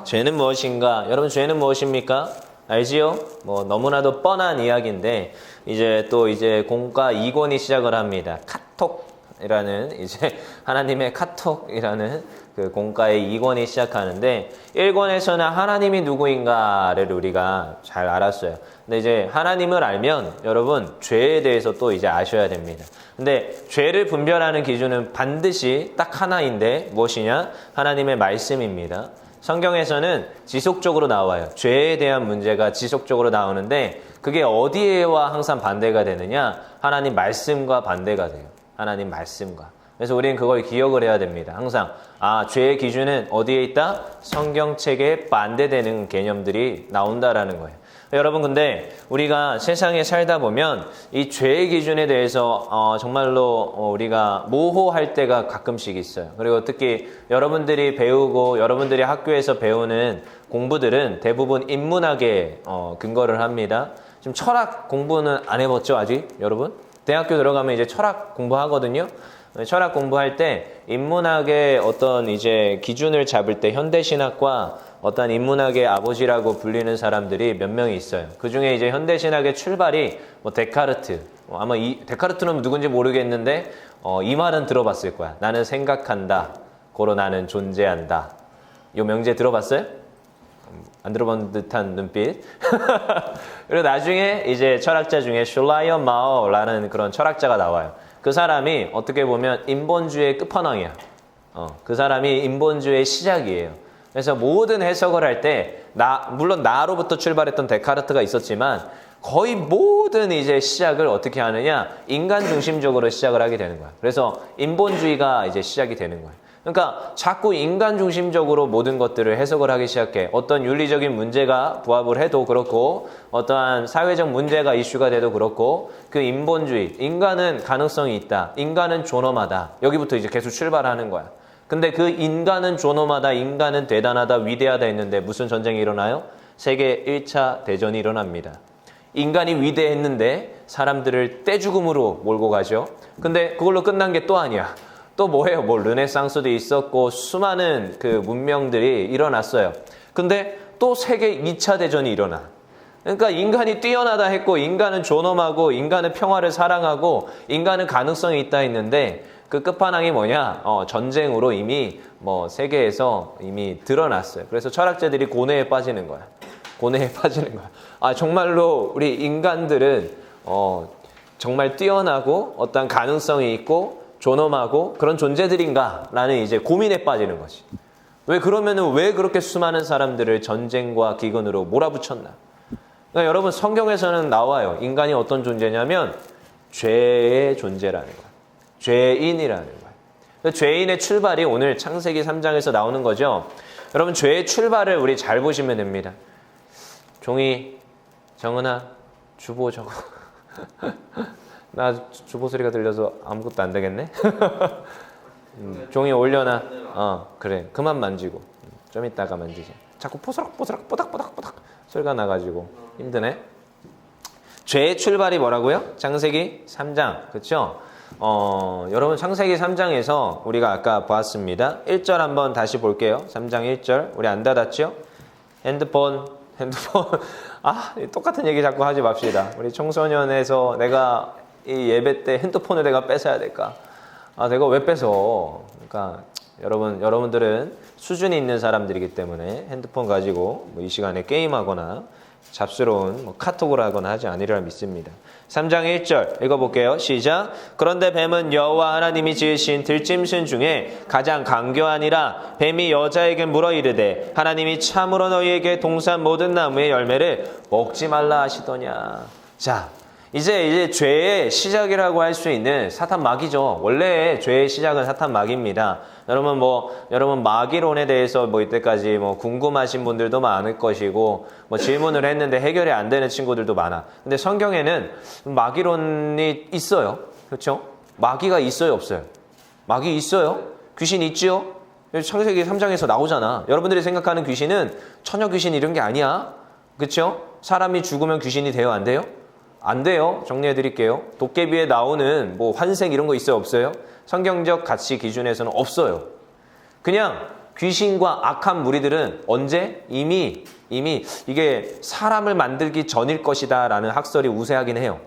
죄는 무엇인가? 여러분, 죄는 무엇입니까? 알지요? 뭐 너무나도 뻔한 이야기인데 이제 또 이제 공과 2권이 시작을 합니다. 카톡이라는 이제 하나님의 카톡이라는 그 공과의 2권이 시작하는데 1권에서는 하나님이 누구인가를 우리가 잘 알았어요. 근데 이제 하나님을 알면 여러분 죄에 대해서 또 이제 아셔야 됩니다. 근데 죄를 분별하는 기준은 반드시 딱 하나인데 무엇이냐? 하나님의 말씀입니다. 성경에서는 지속적으로 나와요. 죄에 대한 문제가 지속적으로 나오는데 그게 어디에와 항상 반대가 되느냐? 하나님 말씀과 반대가 돼요. 하나님 말씀과. 그래서 우리는 그걸 기억을 해야 됩니다. 항상 죄의 기준은 어디에 있다? 성경책에 반대되는 개념들이 나온다라는 거예요. 여러분 근데 우리가 세상에 살다 보면 이 죄의 기준에 대해서 정말로 우리가 모호할 때가 가끔씩 있어요. 그리고 특히 여러분들이 배우고 여러분들이 학교에서 배우는 공부들은 대부분 인문학에 근거를 합니다. 지금 철학 공부는 안 해봤죠 아직 여러분? 대학교 들어가면 이제 철학 공부하거든요. 철학 공부할 때 인문학의 어떤 이제 기준을 잡을 때 현대신학과 어떤 인문학의 아버지라고 불리는 사람들이 몇 명이 있어요. 그 중에 이제 현대신학의 출발이 뭐 데카르트, 아마 데카르트는 누군지 모르겠는데 이 말은 들어봤을 거야. 나는 생각한다. 고로 나는 존재한다. 이 명제 들어봤어요? 안 들어본 듯한 눈빛. 그리고 나중에 이제 철학자 중에 슐라이어 마오라는 그런 철학자가 나와요. 그 사람이 어떻게 보면 인본주의의 끝판왕이야. 그 사람이 인본주의의 시작이에요. 그래서 모든 해석을 할 때 물론 나로부터 출발했던 데카르트가 있었지만 거의 모든 이제 시작을 어떻게 하느냐? 인간 중심적으로 시작을 하게 되는 거야. 그래서 인본주의가 이제 시작이 되는 거야. 그러니까 자꾸 인간 중심적으로 모든 것들을 해석을 하기 시작해. 어떤 윤리적인 문제가 부합을 해도 그렇고 어떠한 사회적 문제가 이슈가 돼도 그렇고 그 인본주의, 인간은 가능성이 있다. 인간은 존엄하다. 여기부터 이제 계속 출발하는 거야. 근데 그 인간은 존엄하다, 인간은 대단하다, 위대하다 했는데 무슨 전쟁이 일어나요? 세계 1차 대전이 일어납니다. 인간이 위대했는데 사람들을 떼죽음으로 몰고 가죠. 근데 그걸로 끝난 게 또 아니야. 또 뭐예요? 뭐 르네상스도 있었고 수많은 그 문명들이 일어났어요. 근데 또 세계 2차 대전이 일어나. 그러니까 인간이 뛰어나다 했고 인간은 존엄하고 인간은 평화를 사랑하고 인간은 가능성이 있다 했는데 그 끝판왕이 뭐냐? 전쟁으로 이미 뭐 세계에서 이미 드러났어요. 그래서 철학자들이 고뇌에 빠지는 거야. 고뇌에 빠지는 거야. 정말로 우리 인간들은 정말 뛰어나고 어떤 가능성이 있고 존엄하고 그런 존재들인가라는 이제 고민에 빠지는 거지. 왜 그러면은 왜 그렇게 수많은 사람들을 전쟁과 기근으로 몰아붙였나? 그러니까 여러분 성경에서는 나와요. 인간이 어떤 존재냐면 죄의 존재라는 거야. 죄인이라는 거예요. 죄인의 출발이 오늘 창세기 3장에서 나오는 거죠. 여러분 죄의 출발을 우리 잘 보시면 됩니다. 종이, 정은아, 주보 적어. 나 주보 소리가 들려서 아무것도 안 되겠네. 종이 올려놔. 그래. 그만 만지고. 좀 이따가 만지자. 자꾸 포스락포스락 뽀닥뽀닥뽀닥 소리가 나가지고 힘드네. 죄의 출발이 뭐라고요? 창세기 3장. 그렇죠? 여러분 창세기 3장에서 우리가 아까 보았습니다. 1절 한번 다시 볼게요. 3장 1절. 우리 안 닫았죠? 핸드폰. 똑같은 얘기 자꾸 하지 맙시다. 우리 청소년에서 내가 이 예배 때 핸드폰을 내가 뺏어야 될까? 내가 왜 뺏어? 그러니까 여러분들은 수준이 있는 사람들이기 때문에 핸드폰 가지고 이 시간에 게임하거나 잡스러운 카톡을 하거나 하지 않으리라 믿습니다. 3장 1절 읽어볼게요. 시작. 그런데 뱀은 여호와 하나님이 지으신 들짐승 중에 가장 강교하니라. 뱀이 여자에게 물어 이르되 하나님이 참으로 너희에게 동산 모든 나무의 열매를 먹지 말라 하시더냐. 자, 이제 죄의 시작이라고 할 수 있는 사탄 마귀죠. 원래 죄의 시작은 사탄 마귀입니다. 여러분 마귀론에 대해서 이때까지 궁금하신 분들도 많을 것이고 질문을 했는데 해결이 안 되는 친구들도 많아. 근데 성경에는 마귀론이 있어요. 그렇죠? 마귀가 있어요, 없어요? 마귀 있어요? 귀신 있지요? 창세기 3장에서 나오잖아. 여러분들이 생각하는 귀신은 처녀 귀신 이런 게 아니야. 그렇죠? 사람이 죽으면 귀신이 돼요, 안 돼요? 안 돼요. 정리해 드릴게요. 도깨비에 나오는 환생 이런 거 있어요, 없어요? 성경적 가치 기준에서는 없어요. 그냥 귀신과 악한 무리들은 언제? 이미 이게 사람을 만들기 전일 것이다 라는 학설이 우세하긴 해요.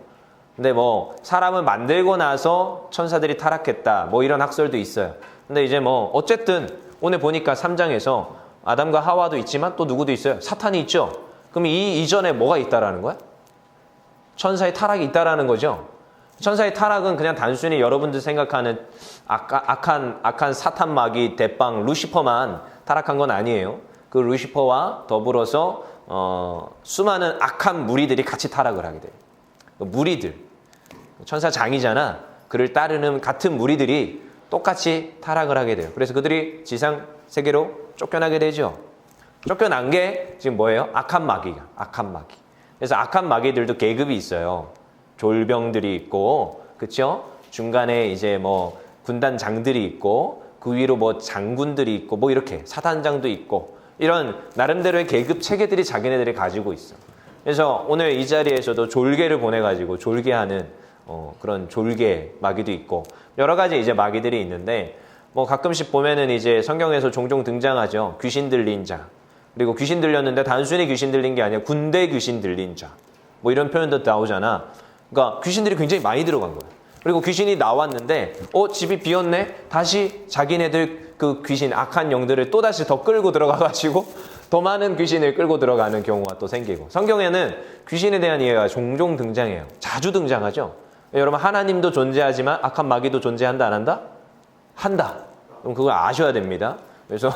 근데 뭐 사람을 만들고 나서 천사들이 타락했다 뭐 이런 학설도 있어요. 근데 이제 뭐 어쨌든 오늘 보니까 3장에서 아담과 하와도 있지만 또 누구도 있어요? 사탄이 있죠. 그럼 이 이전에 뭐가 있다라는 거야? 천사의 타락이 있다라는 거죠. 천사의 타락은 그냥 단순히 여러분들 생각하는 악한 사탄 마귀 대빵 루시퍼만 타락한 건 아니에요. 그 루시퍼와 더불어서 수많은 악한 무리들이 같이 타락을 하게 돼요. 무리들, 천사 장이잖아. 그를 따르는 같은 무리들이 똑같이 타락을 하게 돼요. 그래서 그들이 지상 세계로 쫓겨나게 되죠. 쫓겨난 게 지금 뭐예요? 악한 마귀가. 악한 마귀. 그래서 악한 마귀들도 계급이 있어요. 졸병들이 있고, 그쵸? 중간에 이제 뭐 군단장들이 있고, 그 위로 뭐 장군들이 있고, 뭐 이렇게 사단장도 있고, 이런 나름대로의 계급 체계들이 자기네들이 가지고 있어. 그래서 오늘 이 자리에서도 졸개를 보내가지고 졸개하는 그런 졸개 마귀도 있고, 여러 가지 이제 마귀들이 있는데, 뭐 가끔씩 보면은 이제 성경에서 종종 등장하죠. 귀신 들린 자. 그리고 귀신 들렸는데 단순히 귀신 들린 게 아니라 군대 귀신 들린 자. 뭐 이런 표현도 나오잖아. 그러니까 귀신들이 굉장히 많이 들어간 거예요. 그리고 귀신이 나왔는데 집이 비었네? 다시 자기네들 그 귀신 악한 영들을 또다시 더 끌고 들어가가지고 더 많은 귀신을 끌고 들어가는 경우가 또 생기고, 성경에는 귀신에 대한 이해가 종종 등장해요. 자주 등장하죠. 여러분, 하나님도 존재하지만 악한 마귀도 존재한다 안 한다? 한다. 그럼 그걸 아셔야 됩니다. 그래서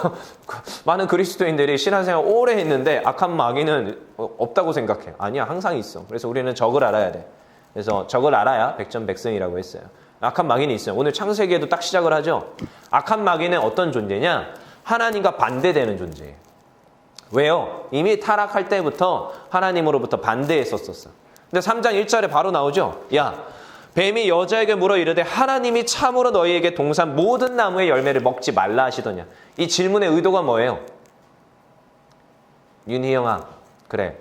많은 그리스도인들이 신앙생활 오래 했는데 악한 마귀는 없다고 생각해요. 아니야, 항상 있어. 그래서 우리는 적을 알아야 돼. 그래서 적을 알아야 백전백승이라고 했어요. 악한 마귀는 있어요. 오늘 창세기에도 딱 시작을 하죠. 악한 마귀는 어떤 존재냐? 하나님과 반대되는 존재예요. 왜요? 이미 타락할 때부터 하나님으로부터 반대했었어. 근데 3장 1절에 바로 나오죠. 야, 뱀이 여자에게 물어 이르되 하나님이 참으로 너희에게 동산 모든 나무의 열매를 먹지 말라 하시더냐. 이 질문의 의도가 뭐예요? 윤희영아, 그래.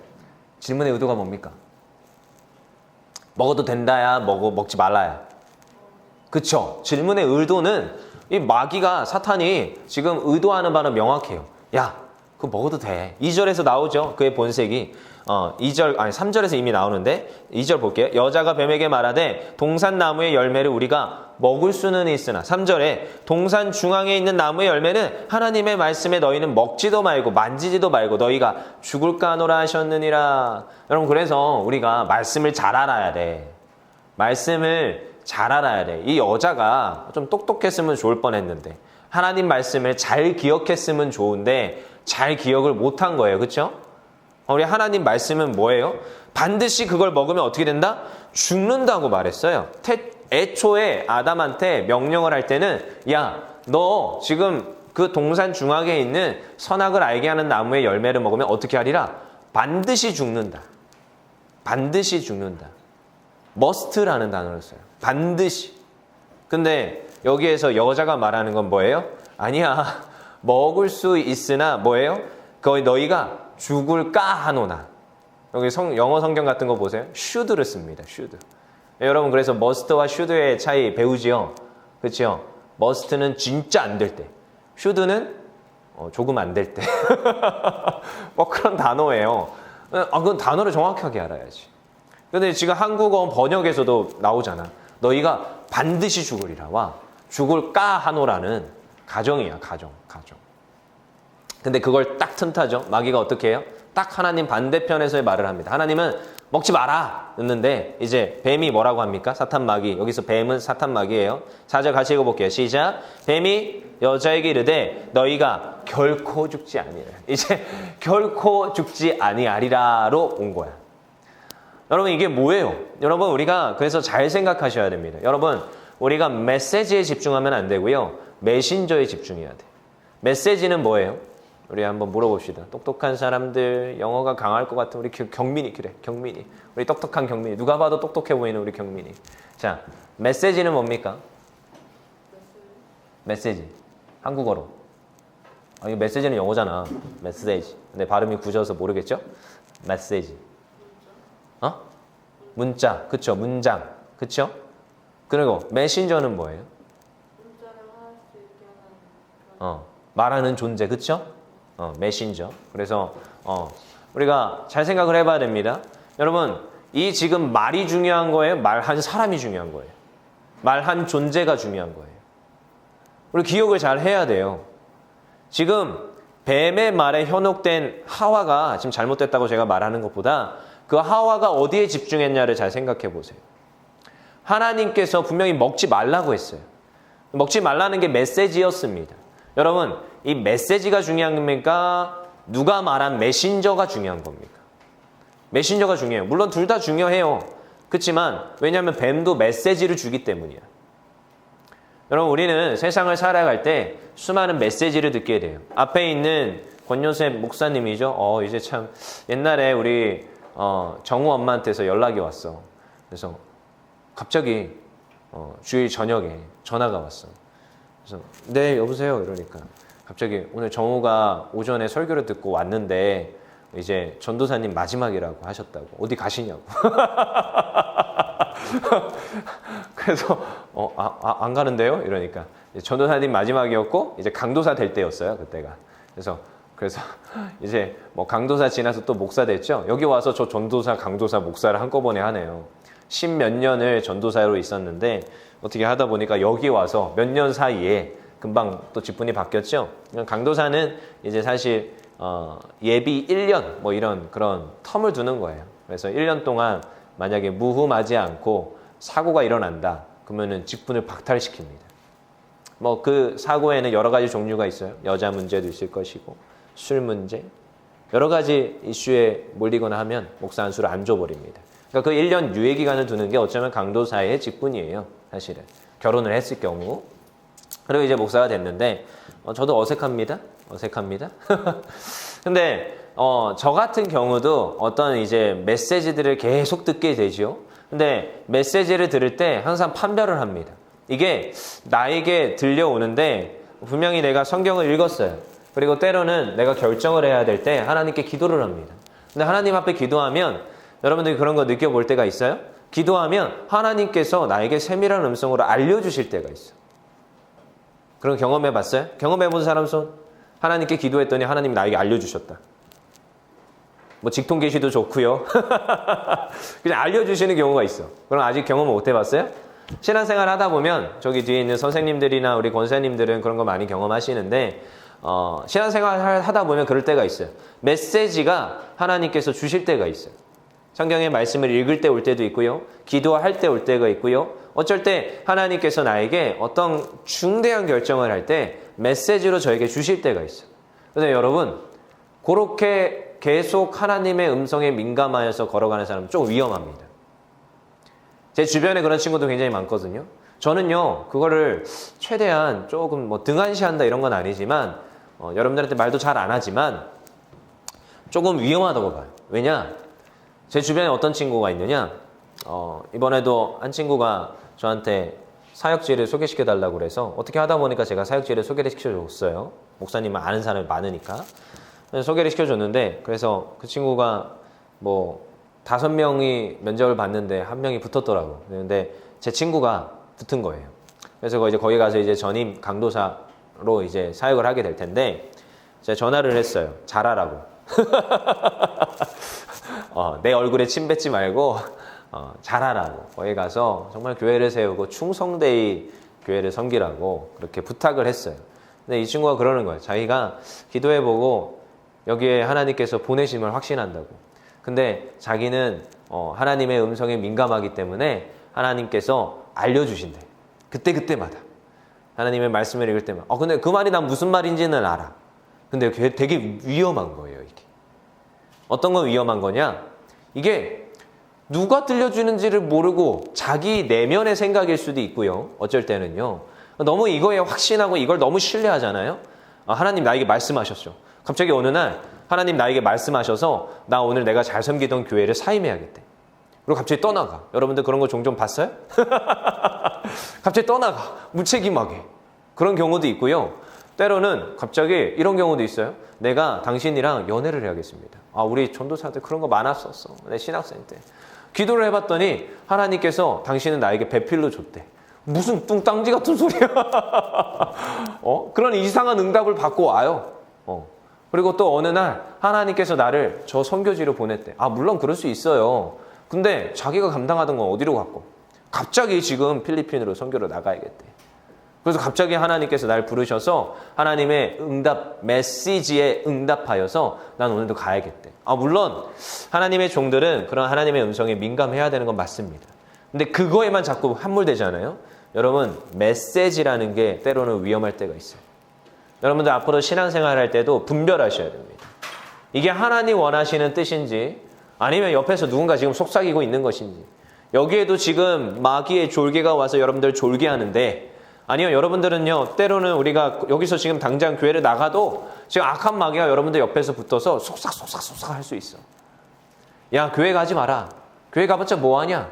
질문의 의도가 뭡니까? 먹어도 된다야, 먹지 말라야. 그쵸? 질문의 의도는 이 마귀가, 사탄이 지금 의도하는 바는 명확해요. 야, 그거 먹어도 돼. 2절에서 나오죠. 그의 본색이. 3절에서 이미 나오는데 2절 볼게요. 여자가 뱀에게 말하되 동산 나무의 열매를 우리가 먹을 수는 있으나, 3절에 동산 중앙에 있는 나무의 열매는 하나님의 말씀에 너희는 먹지도 말고 만지지도 말고 너희가 죽을까 하노라 하셨느니라. 여러분, 그래서 우리가 말씀을 잘 알아야 돼. 말씀을 잘 알아야 돼. 이 여자가 좀 똑똑했으면 좋을 뻔했는데 하나님 말씀을 잘 기억했으면 좋은데 잘 기억을 못한 거예요. 그렇죠? 우리 하나님 말씀은 뭐예요? 반드시 그걸 먹으면 어떻게 된다? 죽는다고 말했어요. 애초에 아담한테 명령을 할 때는 야, 너 지금 그 동산 중앙에 있는 선악을 알게 하는 나무의 열매를 먹으면 어떻게 하리라? 반드시 죽는다. 반드시 죽는다. must라는 단어를 써요. 반드시. 근데 여기에서 여자가 말하는 건 뭐예요? 아니야. 먹을 수 있으나 뭐예요? 거의 너희가 죽을까 하노나. 여기 영어 성경 같은 거 보세요. should를 씁니다. should. 여러분, 그래서 must와 should의 차이 배우지요? 그렇죠? must는 진짜 안 될 때. should는 조금 안 될 때. 뭐 그런 단어예요. 그건 단어를 정확하게 알아야지. 근데 지금 한국어 번역에서도 나오잖아. 너희가 반드시 죽으리라와 죽을까 하노라는 가정이야. 가정. 근데 그걸 딱 틈타죠. 마귀가 어떻게 해요? 딱 하나님 반대편에서의 말을 합니다. 하나님은 먹지 마라 했는데 이제 뱀이 뭐라고 합니까? 사탄 마귀. 여기서 뱀은 사탄 마귀예요. 4절 같이 읽어볼게요. 시작. 뱀이 여자에게 이르되 너희가 결코 죽지 아니하리라. 이제 결코 죽지 아니하리라로 온 거야. 여러분, 이게 뭐예요? 여러분, 우리가 그래서 잘 생각하셔야 됩니다. 여러분, 우리가 메시지에 집중하면 안 되고요. 메신저에 집중해야 돼. 메시지는 뭐예요? 우리 한번 물어봅시다. 똑똑한 사람들, 영어가 강할 것 같은 우리 경민이, 그래, 경민이. 우리 똑똑한 경민이. 누가 봐도 똑똑해 보이는 우리 경민이. 자, 메시지는 뭡니까? 메시지. 한국어로. 이 메시지는 영어잖아. 메시지. 근데 발음이 굳어서 모르겠죠? 메시지. 문자. 그쵸? 문장. 그쵸? 그리고 메신저는 뭐예요? 문자를 할 수 있게 하는 말하는 존재, 그쵸? 메신저. 그래서 우리가 잘 생각을 해봐야 됩니다. 여러분, 이 지금 말이 중요한 거예요? 말한 사람이 중요한 거예요? 말한 존재가 중요한 거예요? 우리 기억을 잘 해야 돼요. 지금 뱀의 말에 현혹된 하와가 지금 잘못됐다고 제가 말하는 것보다 그 하와가 어디에 집중했냐를 잘 생각해 보세요. 하나님께서 분명히 먹지 말라고 했어요. 먹지 말라는 게 메시지였습니다. 여러분, 이 메시지가 중요한 겁니까? 누가 말한 메신저가 중요한 겁니까? 메신저가 중요해요. 물론 둘 다 중요해요. 그렇지만 왜냐하면 뱀도 메시지를 주기 때문이야. 여러분, 우리는 세상을 살아갈 때 수많은 메시지를 듣게 돼요. 앞에 있는 권요셉 목사님이죠. 이제 참 옛날에 우리 정우 엄마한테서 연락이 왔어. 그래서 갑자기 주일 저녁에 전화가 왔어. 그래서 네, 여보세요, 이러니까 갑자기 오늘 정우가 오전에 설교를 듣고 왔는데 이제 전도사님 마지막이라고 하셨다고. 어디 가시냐고. 그래서 안 가는데요? 이러니까 전도사님 마지막이었고 이제 강도사 될 때였어요, 그때가. 그래서 이제 뭐 강도사 지나서 또 목사 됐죠. 여기 와서 저 전도사, 강도사, 목사를 한꺼번에 하네요. 10몇 년을 전도사로 있었는데 어떻게 하다 보니까 여기 와서 몇 년 사이에 금방 또 직분이 바뀌었죠. 강도사는 이제 사실 예비 1년 뭐 이런 그런 텀을 두는 거예요. 그래서 1년 동안 만약에 무흠하지 않고 사고가 일어난다, 그러면은 직분을 박탈시킵니다. 뭐 그 사고에는 여러 가지 종류가 있어요. 여자 문제도 있을 것이고 술 문제, 여러 가지 이슈에 몰리거나 하면 목사 한 수를 안 줘버립니다. 그러니까 그 1년 유예 기간을 두는 게 어쩌면 강도사의 직분이에요. 사실은 결혼을 했을 경우. 그리고 이제 목사가 됐는데 저도 어색합니다. 근데 저 같은 경우도 어떤 이제 메시지들을 계속 듣게 되죠. 근데 메시지를 들을 때 항상 판별을 합니다. 이게 나에게 들려오는데 분명히 내가 성경을 읽었어요. 그리고 때로는 내가 결정을 해야 될 때 하나님께 기도를 합니다. 근데 하나님 앞에 기도하면 여러분들이 그런 거 느껴볼 때가 있어요? 기도하면 하나님께서 나에게 세밀한 음성으로 알려주실 때가 있어요. 그런 거 경험해 봤어요? 경험해 본 사람 손? 하나님께 기도했더니 하나님이 나에게 알려주셨다. 뭐 직통 계시도 좋고요. 그냥 알려주시는 경우가 있어. 그럼 아직 경험을 못 해봤어요? 신앙생활 하다 보면 저기 뒤에 있는 선생님들이나 우리 권사님들은 그런 거 많이 경험하시는데 신앙생활 하다 보면 그럴 때가 있어요. 메시지가 하나님께서 주실 때가 있어요. 성경의 말씀을 읽을 때 올 때도 있고요. 기도할 때 올 때가 있고요. 어쩔 때 하나님께서 나에게 어떤 중대한 결정을 할 때 메시지로 저에게 주실 때가 있어요. 그런데 여러분, 그렇게 계속 하나님의 음성에 민감하여서 걸어가는 사람은 좀 위험합니다. 제 주변에 그런 친구도 굉장히 많거든요. 저는요, 그거를 최대한 조금 뭐 등한시한다 이런 건 아니지만 여러분들한테 말도 잘 안 하지만 조금 위험하다고 봐요. 왜냐? 제 주변에 어떤 친구가 있느냐? 이번에도 한 친구가 저한테 사역지를 소개시켜달라고 그래서 어떻게 하다 보니까 제가 사역지를 소개를 시켜줬어요. 목사님은 아는 사람이 많으니까. 소개를 시켜줬는데, 그래서 그 친구가 뭐 5명이 면접을 봤는데 1명이 붙었더라고. 그런데 제 친구가 붙은 거예요. 그래서 이제 거기 가서 이제 전임 강도사로 이제 사역을 하게 될 텐데, 제가 전화를 했어요. 잘하라고. 내 얼굴에 침 뱉지 말고 잘하라고. 거기 가서 정말 교회를 세우고 충성되이 교회를 섬기라고 그렇게 부탁을 했어요. 근데 이 친구가 그러는 거예요. 자기가 기도해보고 여기에 하나님께서 보내심을 확신한다고. 근데 자기는 하나님의 음성에 민감하기 때문에 하나님께서 알려주신대. 그때마다 하나님의 말씀을 읽을 때마다 근데 그 말이 난 무슨 말인지는 알아. 근데 되게 위험한 거예요. 이게 어떤 건 위험한 거냐, 이게 누가 들려주는지를 모르고 자기 내면의 생각일 수도 있고요. 어쩔 때는요, 너무 이거에 확신하고 이걸 너무 신뢰하잖아요. 하나님 나에게 말씀하셨죠. 갑자기 어느 날 하나님 나에게 말씀하셔서 나 오늘 내가 잘 섬기던 교회를 사임해야겠대. 그리고 갑자기 떠나가. 여러분들 그런 거 종종 봤어요? 갑자기 떠나가. 무책임하게. 그런 경우도 있고요. 때로는 갑자기 이런 경우도 있어요. 내가 당신이랑 연애를 해야겠습니다. 우리 전도사들 그런 거 많았었어. 내 신학생 때. 기도를 해봤더니 하나님께서 당신은 나에게 배필로 줬대. 무슨 뚱땅지 같은 소리야. 그런 이상한 응답을 받고 와요. 그리고 또 어느 날 하나님께서 나를 저 선교지로 보냈대. 물론 그럴 수 있어요. 근데 자기가 감당하던 건 어디로 갔고? 갑자기 지금 필리핀으로 선교로 나가야겠대. 그래서 갑자기 하나님께서 날 부르셔서 하나님의 응답, 메시지에 응답하여서 난 오늘도 가야겠대. 물론 하나님의 종들은 그런 하나님의 음성에 민감해야 되는 건 맞습니다. 근데 그거에만 자꾸 함몰되잖아요. 여러분, 메시지라는 게 때로는 위험할 때가 있어요. 여러분들 앞으로 신앙생활 할 때도 분별하셔야 됩니다. 이게 하나님 원하시는 뜻인지 아니면 옆에서 누군가 지금 속삭이고 있는 것인지, 여기에도 지금 마귀의 졸개가 와서 여러분들 졸개하는데, 아니요, 여러분들은요, 때로는 우리가 여기서 지금 당장 교회를 나가도 지금 악한 마귀가 여러분들 옆에서 붙어서 속삭 할 수 있어. 야, 교회 가지 마라. 교회 가봤자 뭐하냐?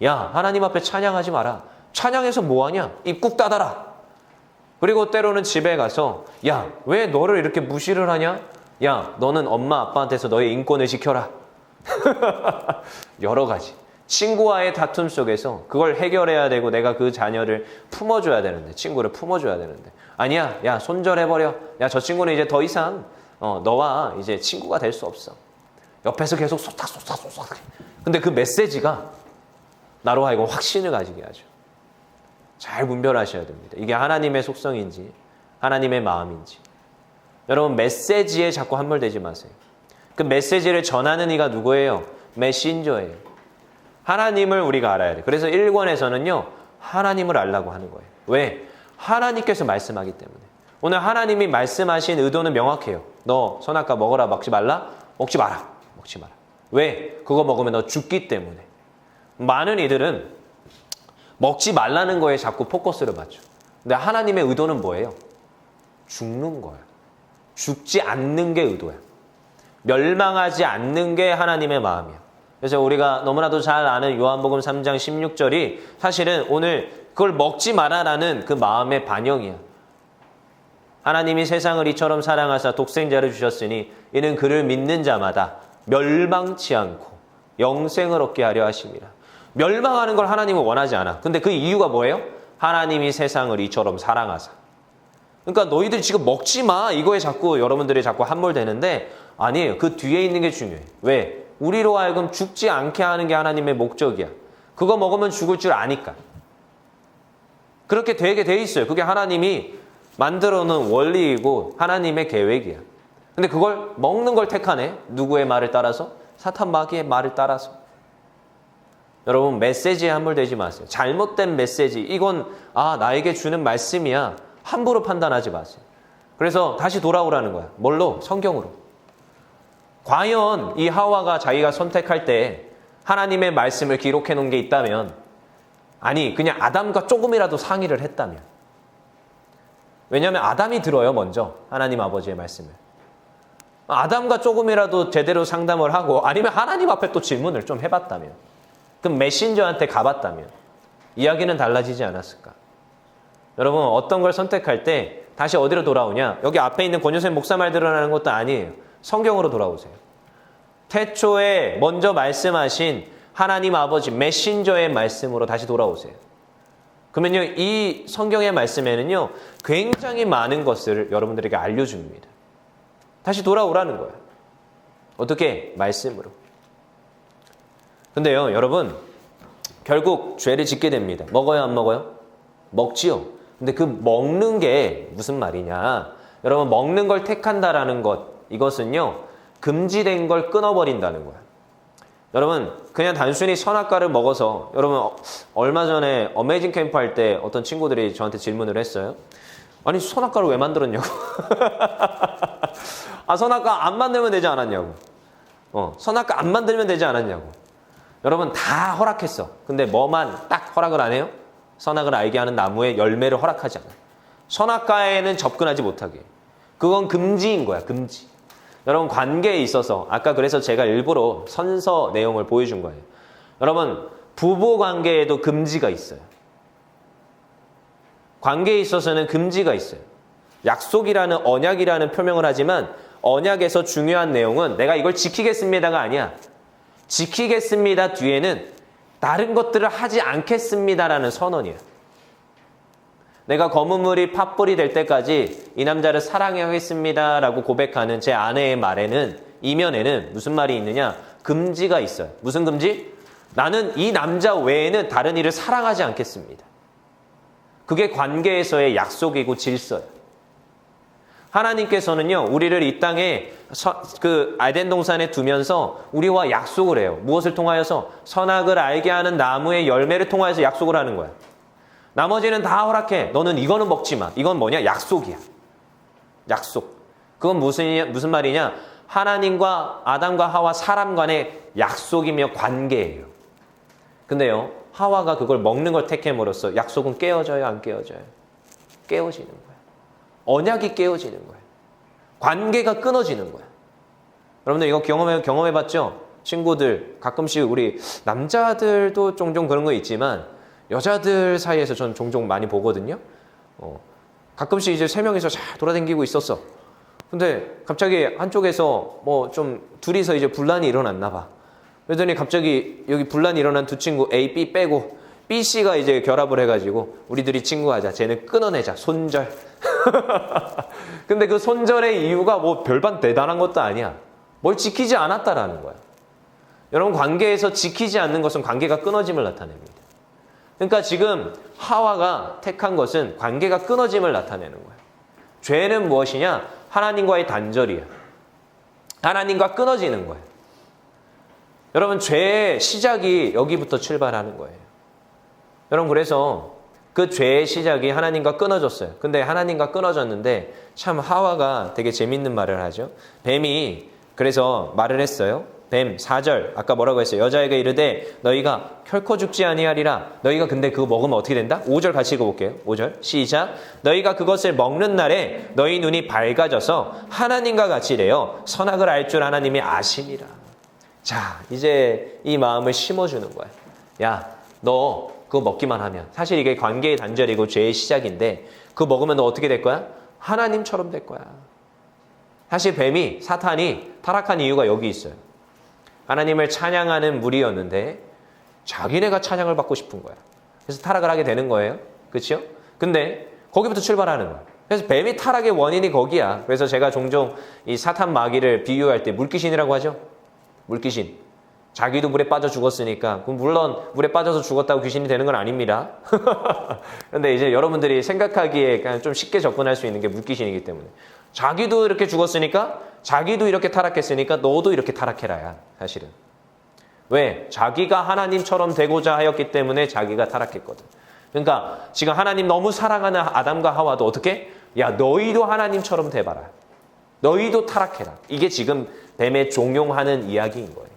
야, 하나님 앞에 찬양하지 마라. 찬양해서 뭐하냐? 입국 닫아라. 그리고 때로는 집에 가서, 야, 왜 너를 이렇게 무시를 하냐? 야, 너는 엄마 아빠한테서 너의 인권을 지켜라. 여러 가지. 친구와의 다툼 속에서 그걸 해결해야 되고 내가 그 자녀를 품어줘야 되는데, 친구를 품어줘야 되는데, 아니야, 야, 손절해버려. 야, 저 친구는 이제 더 이상 너와 이제 친구가 될 수 없어. 옆에서 계속 쏙삭. 근데 그 메시지가 나로 하여금 확신을 가지게 하죠. 잘 분별하셔야 됩니다. 이게 하나님의 속성인지 하나님의 마음인지. 여러분, 메시지에 자꾸 함몰되지 마세요. 그 메시지를 전하는 이가 누구예요? 메신저예요. 하나님을 우리가 알아야 돼. 그래서 1권에서는요, 하나님을 알라고 하는 거예요. 왜? 하나님께서 말씀하기 때문에. 오늘 하나님이 말씀하신 의도는 명확해요. 너 선악과 먹어라, 먹지 말라? 먹지 마라. 먹지 마라. 왜? 그거 먹으면 너 죽기 때문에. 많은 이들은 먹지 말라는 거에 자꾸 포커스를 맞춰. 근데 하나님의 의도는 뭐예요? 죽는 거예요. 죽지 않는 게 의도야. 멸망하지 않는 게 하나님의 마음이야. 그래서 우리가 너무나도 잘 아는 요한복음 3장 16절이 사실은 오늘 그걸 먹지 마라라는 그 마음의 반영이야. 하나님이 세상을 이처럼 사랑하사 독생자를 주셨으니 이는 그를 믿는 자마다 멸망치 않고 영생을 얻게 하려 하심이라. 멸망하는 걸 하나님은 원하지 않아. 근데 그 이유가 뭐예요? 하나님이 세상을 이처럼 사랑하사. 그러니까 너희들 지금 먹지 마, 이거에 자꾸 여러분들이 자꾸 함몰되는데, 아니에요. 그 뒤에 있는 게 중요해. 왜? 우리로 하여금 죽지 않게 하는 게 하나님의 목적이야. 그거 먹으면 죽을 줄 아니까. 그렇게 되게 돼 있어요. 그게 하나님이 만들어 놓은 원리이고 하나님의 계획이야. 근데 그걸 먹는 걸 택하네. 누구의 말을 따라서? 사탄 마귀의 말을 따라서. 여러분, 메시지에 함몰되지 마세요. 잘못된 메시지, 이건 나에게 주는 말씀이야. 함부로 판단하지 마세요. 그래서 다시 돌아오라는 거야. 뭘로? 성경으로. 과연 이 하와가 자기가 선택할 때 하나님의 말씀을 기록해 놓은 게 있다면, 아니 그냥 아담과 조금이라도 상의를 했다면, 왜냐하면 아담이 들어요. 먼저 하나님 아버지의 말씀을. 아담과 조금이라도 제대로 상담을 하고, 아니면 하나님 앞에 또 질문을 좀 해봤다면, 그럼 메신저한테 가봤다면 이야기는 달라지지 않았을까? 여러분, 어떤 걸 선택할 때 다시 어디로 돌아오냐? 여기 앞에 있는 권유선 목사 말 들어라는 것도 아니에요. 성경으로 돌아오세요. 태초에 먼저 말씀하신 하나님 아버지 메신저의 말씀으로 다시 돌아오세요. 그러면요, 이 성경의 말씀에는요, 굉장히 많은 것을 여러분들에게 알려줍니다. 다시 돌아오라는 거예요. 어떻게? 말씀으로. 근데요, 여러분, 결국 죄를 짓게 됩니다. 먹어요, 안 먹어요? 먹지요. 근데 그 먹는 게 무슨 말이냐? 여러분, 먹는 걸 택한다라는 것, 이것은요, 금지된 걸 끊어버린다는 거야. 여러분, 그냥 단순히 선악과를 먹어서, 여러분, 얼마 전에 어메이징 캠프 할 때 어떤 친구들이 저한테 질문을 했어요. 아니, 선악과를 왜 만들었냐고. 선악과 안 만들면 되지 않았냐고. 선악과 안 만들면 되지 않았냐고. 여러분, 다 허락했어. 근데 뭐만 딱 허락을 안 해요? 선악을 알게 하는 나무의 열매를 허락하지 않아. 선악과에는 접근하지 못하게. 그건 금지인 거야, 금지. 여러분, 관계에 있어서 아까 그래서 제가 일부러 선서 내용을 보여준 거예요. 여러분, 부부 관계에도 금지가 있어요. 관계에 있어서는 금지가 있어요. 약속이라는, 언약이라는 표명을 하지만 언약에서 중요한 내용은 내가 이걸 지키겠습니다가 아니야. 지키겠습니다 뒤에는 다른 것들을 하지 않겠습니다라는 선언이에요. 내가 검은 물이 팥불이 될 때까지 이 남자를 사랑하겠습니다 라고 고백하는 제 아내의 말에는, 이면에는 무슨 말이 있느냐? 금지가 있어요. 무슨 금지? 나는 이 남자 외에는 다른 이를 사랑하지 않겠습니다. 그게 관계에서의 약속이고 질서예요. 하나님께서는요, 우리를 이 땅에 그 에덴 동산에 두면서 우리와 약속을 해요. 무엇을 통하여서? 선악을 알게 하는 나무의 열매를 통하여서 약속을 하는 거야. 나머지는 다 허락해. 너는 이거는 먹지 마. 이건 뭐냐? 약속이야. 약속. 그건 무슨 말이냐? 하나님과 아담과 하와 사람 간의 약속이며 관계예요. 근데요, 하와가 그걸 먹는 걸 택함으로써 약속은 깨어져요, 안 깨어져요? 깨어지는 거예요. 언약이 깨어지는 거예요. 관계가 끊어지는 거예요. 여러분들 이거 경험해봤죠? 친구들, 가끔씩 우리 남자들도 종종 그런 거 있지만 여자들 사이에서 전 종종 많이 보거든요. 가끔씩 이제 3명이서 잘 돌아다니고 있었어. 근데 갑자기 한쪽에서 뭐 좀 둘이서 이제 분란이 일어났나 봐. 그러더니 갑자기 여기 분란이 일어난 두 친구 A, B 빼고 B, C가 이제 결합을 해가지고 우리들이 친구하자. 쟤는 끊어내자. 손절. 근데 그 손절의 이유가 뭐 별반 대단한 것도 아니야. 뭘 지키지 않았다라는 거야. 여러분, 관계에서 지키지 않는 것은 관계가 끊어짐을 나타냅니다. 그러니까 지금 하와가 택한 것은 관계가 끊어짐을 나타내는 거예요. 죄는 무엇이냐? 하나님과의 단절이야. 하나님과 끊어지는 거예요. 여러분, 죄의 시작이 여기부터 출발하는 거예요. 여러분, 그래서 그 죄의 시작이 하나님과 끊어졌어요. 근데 하나님과 끊어졌는데 참 하와가 되게 재밌는 말을 하죠. 뱀이 그래서 말을 했어요. 뱀 4절 아까 뭐라고 했어요? 여자에게 이르되 너희가 결코 죽지 아니하리라. 너희가 근데 그거 먹으면 어떻게 된다? 5절 같이 읽어볼게요. 5절 시작. 너희가 그것을 먹는 날에 너희 눈이 밝아져서 하나님과 같이 되어 선악을 알 줄 하나님이 아시니라. 자, 이제 이 마음을 심어주는 거야. 야, 너 그거 먹기만 하면, 사실 이게 관계의 단절이고 죄의 시작인데 그거 먹으면 너 어떻게 될 거야? 하나님처럼 될 거야. 사실 뱀이, 사탄이 타락한 이유가 여기 있어요. 하나님을 찬양하는 무리였는데 자기네가 찬양을 받고 싶은 거야. 그래서 타락을 하게 되는 거예요. 그렇죠? 근데 거기부터 출발하는 거야. 그래서 뱀이 타락의 원인이 거기야. 그래서 제가 종종 이 사탄 마귀를 비유할 때 물귀신이라고 하죠. 물귀신. 자기도 물에 빠져 죽었으니까, 그럼 물론 물에 빠져서 죽었다고 귀신이 되는 건 아닙니다. 그런데 이제 여러분들이 생각하기에 그냥 좀 쉽게 접근할 수 있는 게 물귀신이기 때문에, 자기도 이렇게 죽었으니까, 자기도 이렇게 타락했으니까 너도 이렇게 타락해라야. 사실은 왜? 자기가 하나님처럼 되고자 하였기 때문에 자기가 타락했거든. 그러니까 지금 하나님 너무 사랑하는 아담과 하와도 어떻게? 야, 너희도 하나님처럼 돼봐라. 너희도 타락해라. 이게 지금 뱀에 종용하는 이야기인 거예요.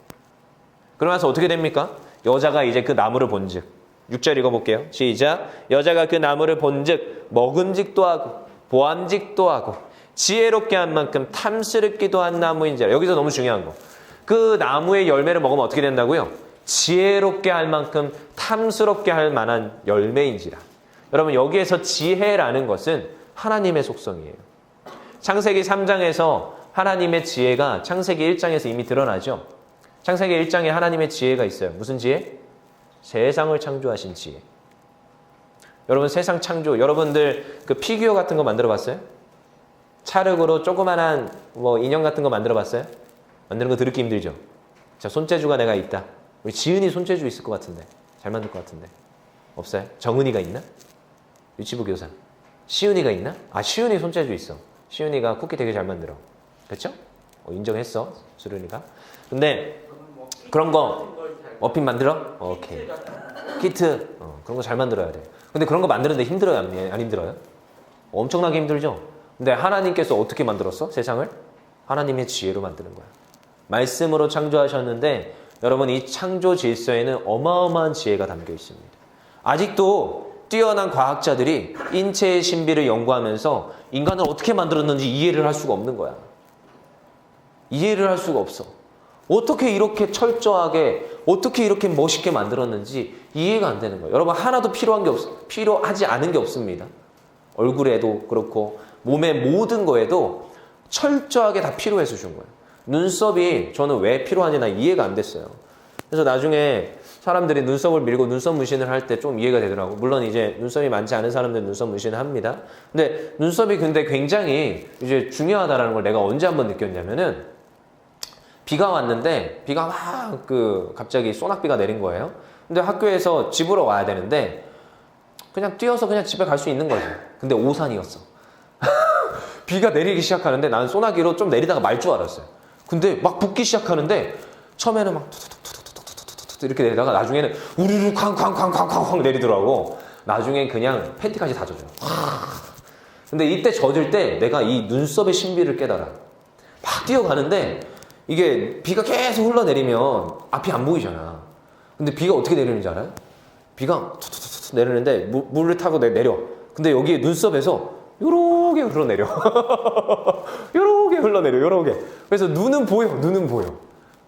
그러면서 어떻게 됩니까? 여자가 이제 그 나무를 본즉, 6절 읽어볼게요. 시작. 여자가 그 나무를 본즉 먹음직도 하고 보암직도 하고 지혜롭게 한 만큼 탐스럽기도 한 나무인지라. 여기서 너무 중요한 거. 그 나무의 열매를 먹으면 어떻게 된다고요? 지혜롭게 할 만큼 탐스럽게 할 만한 열매인지라. 여러분, 여기에서 지혜라는 것은 하나님의 속성이에요. 창세기 3장에서 하나님의 지혜가 창세기 1장에서 이미 드러나죠. 창세기 1장에 하나님의 지혜가 있어요. 무슨 지혜? 세상을 창조하신 지혜. 여러분, 세상 창조, 여러분들 그 피규어 같은 거 만들어 봤어요? 찰흙으로 조그만한 뭐 인형 같은 거 만들어 봤어요? 만드는 거 드럽게 힘들죠? 자, 손재주가 내가 있다. 우리 지은이 손재주 있을 것 같은데. 잘 만들 것 같은데. 없어요? 정은이가 있나? 유치부 교사. 시은이가 있나? 아, 시은이 손재주 있어. 시은이가 쿠키 되게 잘 만들어. 그렇죠? 인정했어, 수련이가. 근데 그런 거 머핀 만들어? 오케이. 키트. 그런 거 잘 만들어야 돼. 근데 그런 거 만드는데 힘들어요? 안 힘들어요? 엄청나게 힘들죠? 근데 하나님께서 어떻게 만들었어? 세상을? 하나님의 지혜로 만드는 거야. 말씀으로 창조하셨는데 여러분, 이 창조 질서에는 어마어마한 지혜가 담겨 있습니다. 아직도 뛰어난 과학자들이 인체의 신비를 연구하면서 인간을 어떻게 만들었는지 이해를 할 수가 없는 거야. 이해를 할 수가 없어. 어떻게 이렇게 철저하게, 어떻게 이렇게 멋있게 만들었는지 이해가 안 되는 거예요. 여러분, 하나도 필요하지 않은 게 없습니다. 얼굴에도 그렇고 몸의 모든 거에도 철저하게 다 필요해서 준 거예요. 눈썹이 저는 왜 필요한지 나 이해가 안 됐어요. 그래서 나중에 사람들이 눈썹을 밀고 눈썹 문신을 할 때 좀 이해가 되더라고. 물론 이제 눈썹이 많지 않은 사람들은 눈썹 문신을 합니다. 근데 눈썹이 근데 굉장히 이제 중요하다라는 걸 내가 언제 한번 느꼈냐면은 비가 왔는데 비가 막 갑자기 소낙비가 내린 거예요. 근데 학교에서 집으로 와야 되는데 그냥 뛰어서 그냥 집에 갈 수 있는 거지. 근데 오산이었어. 비가 내리기 시작하는데 나는 소나기로 좀 내리다가 말 줄 알았어요. 근데 막 붓기 시작하는데 처음에는 막 투투투투투투투 이렇게 내리다가 나중에는 우르르 쾅쾅쾅쾅쾅 내리더라고. 나중엔 그냥 팬티까지 다 젖어요. 근데 이때 젖을 때 내가 이 눈썹의 신비를 깨달아. 막 뛰어가는데 이게 비가 계속 흘러내리면 앞이 안 보이잖아. 근데 비가 어떻게 내리는지 알아요? 비가 투투투투 내리는데 물을 타고 내려. 근데 여기 눈썹에서 요렇게 흘러내려. 요렇게 흘러내려. 요렇게. 그래서 눈은 보여. 눈은 보여.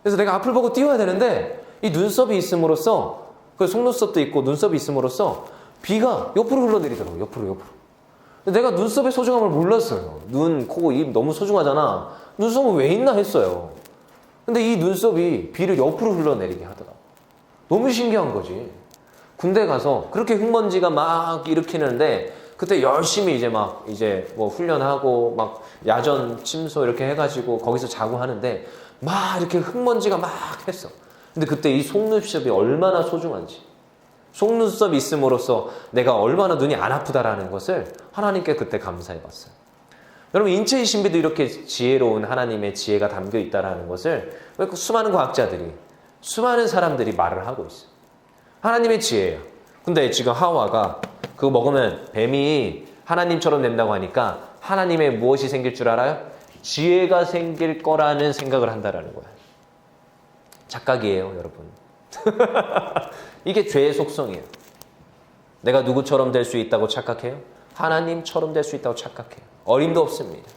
그래서 내가 앞을 보고 뛰어야 되는데 이 눈썹이 있음으로써 그 속눈썹도 있고 눈썹이 있음으로써 비가 옆으로 흘러내리더라고. 옆으로. 근데 내가 눈썹의 소중함을 몰랐어요. 눈, 코, 입 너무 소중하잖아. 눈썹은 왜 있나 했어요. 근데 이 눈썹이 비를 옆으로 흘러내리게 하더라고. 너무 신기한 거지. 군대 가서 그렇게 흙먼지가 막 일으키는데 그때 열심히 이제 뭐 훈련하고 막 야전 침소 이렇게 해가지고 거기서 자고 하는데 막 이렇게 흙먼지가 막 했어. 근데 그때 이 속눈썹이 얼마나 소중한지, 속눈썹이 있음으로써 내가 얼마나 눈이 안 아프다라는 것을 하나님께 그때 감사해 봤어요. 여러분, 인체의 신비도 이렇게 지혜로운 하나님의 지혜가 담겨 있다라는 것을 수많은 과학자들이, 수많은 사람들이 말을 하고 있어요. 하나님의 지혜예요. 근데 지금 하와가 그거 먹으면 뱀이 하나님처럼 된다고 하니까 하나님의 무엇이 생길 줄 알아요? 지혜가 생길 거라는 생각을 한다라는 거예요. 착각이에요, 여러분. 이게 죄의 속성이에요. 내가 누구처럼 될 수 있다고 착각해요? 하나님처럼 될 수 있다고 착각해요. 어림도 없습니다.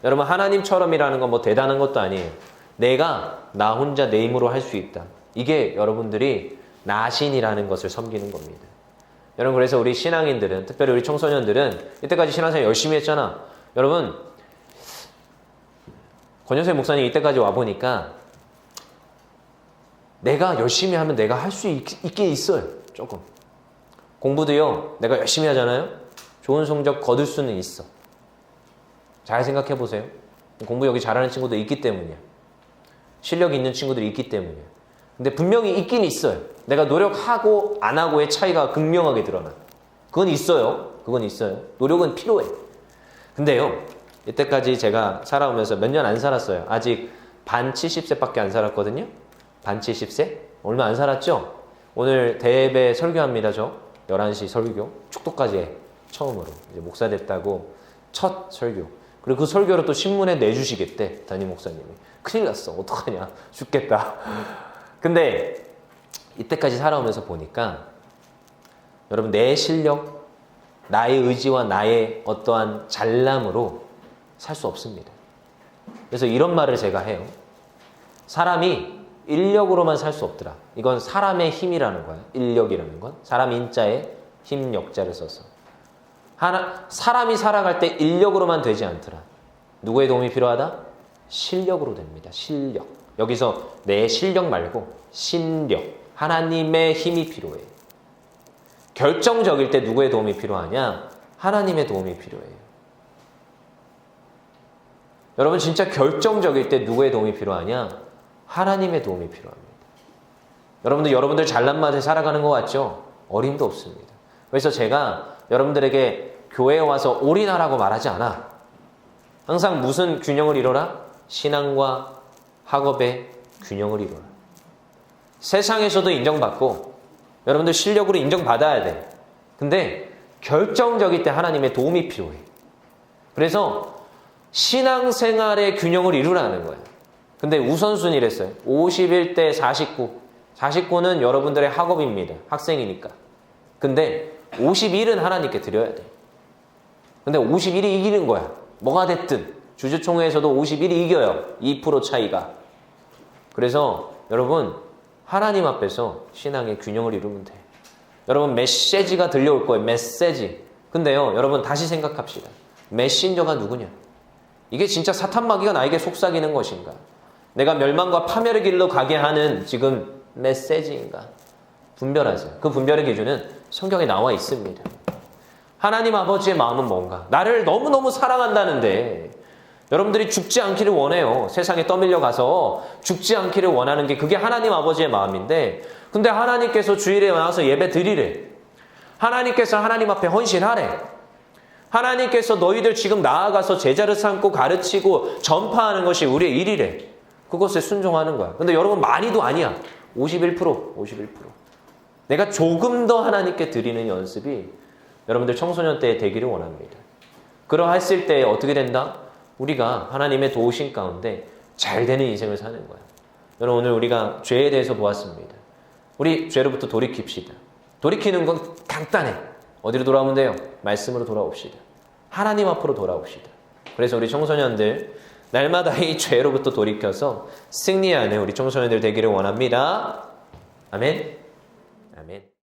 여러분, 하나님처럼이라는 건 뭐 대단한 것도 아니에요. 내가 나 혼자 내 힘으로 할 수 있다. 이게 여러분들이 나신이라는 것을 섬기는 겁니다. 여러분, 그래서 우리 신앙인들은, 특별히 우리 청소년들은 이때까지 신앙생활 열심히 했잖아. 여러분, 권현세 목사님 이때까지 와보니까 내가 열심히 하면 내가 할 수 있긴 있어요. 조금. 공부도요, 내가 열심히 하잖아요. 좋은 성적 거둘 수는 있어. 잘 생각해 보세요. 공부 여기 잘하는 친구도 있기 때문이야. 실력이 있는 친구들이 있기 때문이야. 근데 분명히 있긴 있어요. 내가 노력하고 안 하고의 차이가 극명하게 드러나. 그건 있어요. 그건 있어요. 노력은 필요해. 근데요, 이때까지 제가 살아오면서 몇 년 안 살았어요. 아직 반 70세밖에 안 살았거든요. 반 70세? 얼마 안 살았죠? 오늘 대배 설교합니다, 저. 11시 설교. 축도까지 해. 처음으로. 이제 목사 됐다고 첫 설교. 그리고 그 설교를 또 신문에 내주시겠대, 담임 목사님이. 큰일 났어. 어떡하냐. 죽겠다. 근데 이때까지 살아오면서 보니까 여러분, 내 실력, 나의 의지와 나의 어떠한 잘남으로 살 수 없습니다. 그래서 이런 말을 제가 해요. 사람이 인력으로만 살 수 없더라. 이건 사람의 힘이라는 거야. 인력이라는 건. 사람 인자에 힘 역자를 써서. 사람이 살아갈 때 인력으로만 되지 않더라. 누구의 도움이 필요하다? 실력으로 됩니다. 실력. 여기서 내 실력 말고 신력. 하나님의 힘이 필요해요. 결정적일 때 누구의 도움이 필요하냐? 하나님의 도움이 필요해요. 여러분, 진짜 결정적일 때 누구의 도움이 필요하냐? 하나님의 도움이 필요합니다. 여러분들 잘난 맛에 살아가는 것 같죠? 어림도 없습니다. 그래서 제가 여러분들에게 교회에 와서 올인하라고 말하지 않아. 항상 무슨 균형을 이뤄라? 신앙과 학업의 균형을 이뤄라. 세상에서도 인정받고 여러분들 실력으로 인정받아야 돼. 근데 결정적일 때 하나님의 도움이 필요해. 그래서 신앙생활의 균형을 이루라는 거예요. 근데 우선순위랬어요. 51대 49. 49는 여러분들의 학업입니다. 학생이니까. 근데 51은 하나님께 드려야 돼. 근데 51이 이기는 거야. 뭐가 됐든. 주주총회에서도 51이 이겨요. 2% 차이가. 그래서 여러분, 하나님 앞에서 신앙의 균형을 이루면 돼. 여러분, 메시지가 들려올 거예요. 메시지. 근데요, 여러분 다시 생각합시다. 메신저가 누구냐? 이게 진짜 사탄 마귀가 나에게 속삭이는 것인가? 내가 멸망과 파멸의 길로 가게 하는 지금 메시지인가? 분별하세요. 그 분별의 기준은 성경에 나와 있습니다. 하나님 아버지의 마음은 뭔가? 나를 너무너무 사랑한다는데 여러분들이 죽지 않기를 원해요. 세상에 떠밀려 가서 죽지 않기를 원하는 게 그게 하나님 아버지의 마음인데 근데 하나님께서 주일에 나와서 예배 드리래. 하나님께서 하나님 앞에 헌신하래. 하나님께서 너희들 지금 나아가서 제자를 삼고 가르치고 전파하는 것이 우리의 일이래. 그것에 순종하는 거야. 근데 여러분 많이도 아니야. 51%. 내가 조금 더 하나님께 드리는 연습이 여러분들 청소년 때에 되기를 원합니다. 그러했을 때 어떻게 된다? 우리가 하나님의 도우심 가운데 잘 되는 인생을 사는 거야. 여러분 오늘 우리가 죄에 대해서 보았습니다. 우리 죄로부터 돌이킵시다. 돌이키는 건 간단해. 어디로 돌아오면 돼요? 말씀으로 돌아옵시다. 하나님 앞으로 돌아옵시다. 그래서 우리 청소년들 날마다 이 죄로부터 돌이켜서 승리하는 우리 청소년들 되기를 원합니다. 아멘.